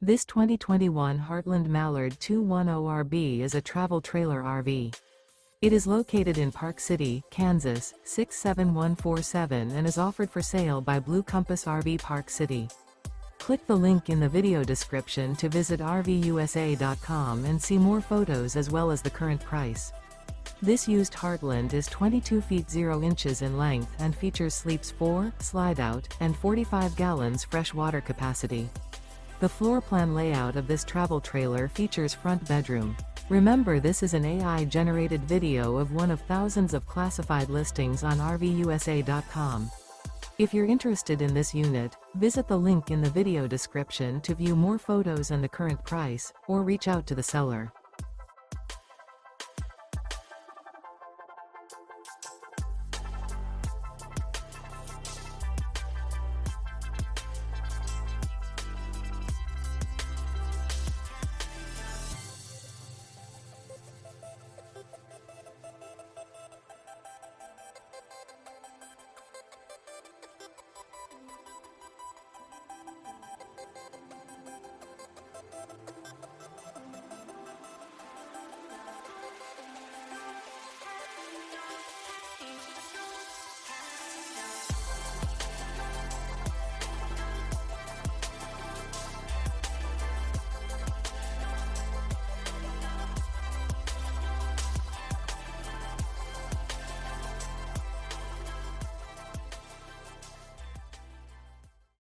This 2021 Heartland Mallard 210RB is a travel trailer RV. It is located in Park City, Kansas, 67147 and is offered for sale by Blue Compass RV Park City. Click the link in the video description to visit RVUSA.com and see more photos as well as the current price. This used Heartland is 22 feet 0 inches in length and features sleeps 4, Slideout, and 45 gallons fresh water capacity. The floor plan layout of this travel trailer features front bedroom. Remember, this is an AI-generated video of one of thousands of classified listings on RVUSA.com. If you're interested in this unit, visit the link in the video description to view more photos and the current price, or reach out to the seller.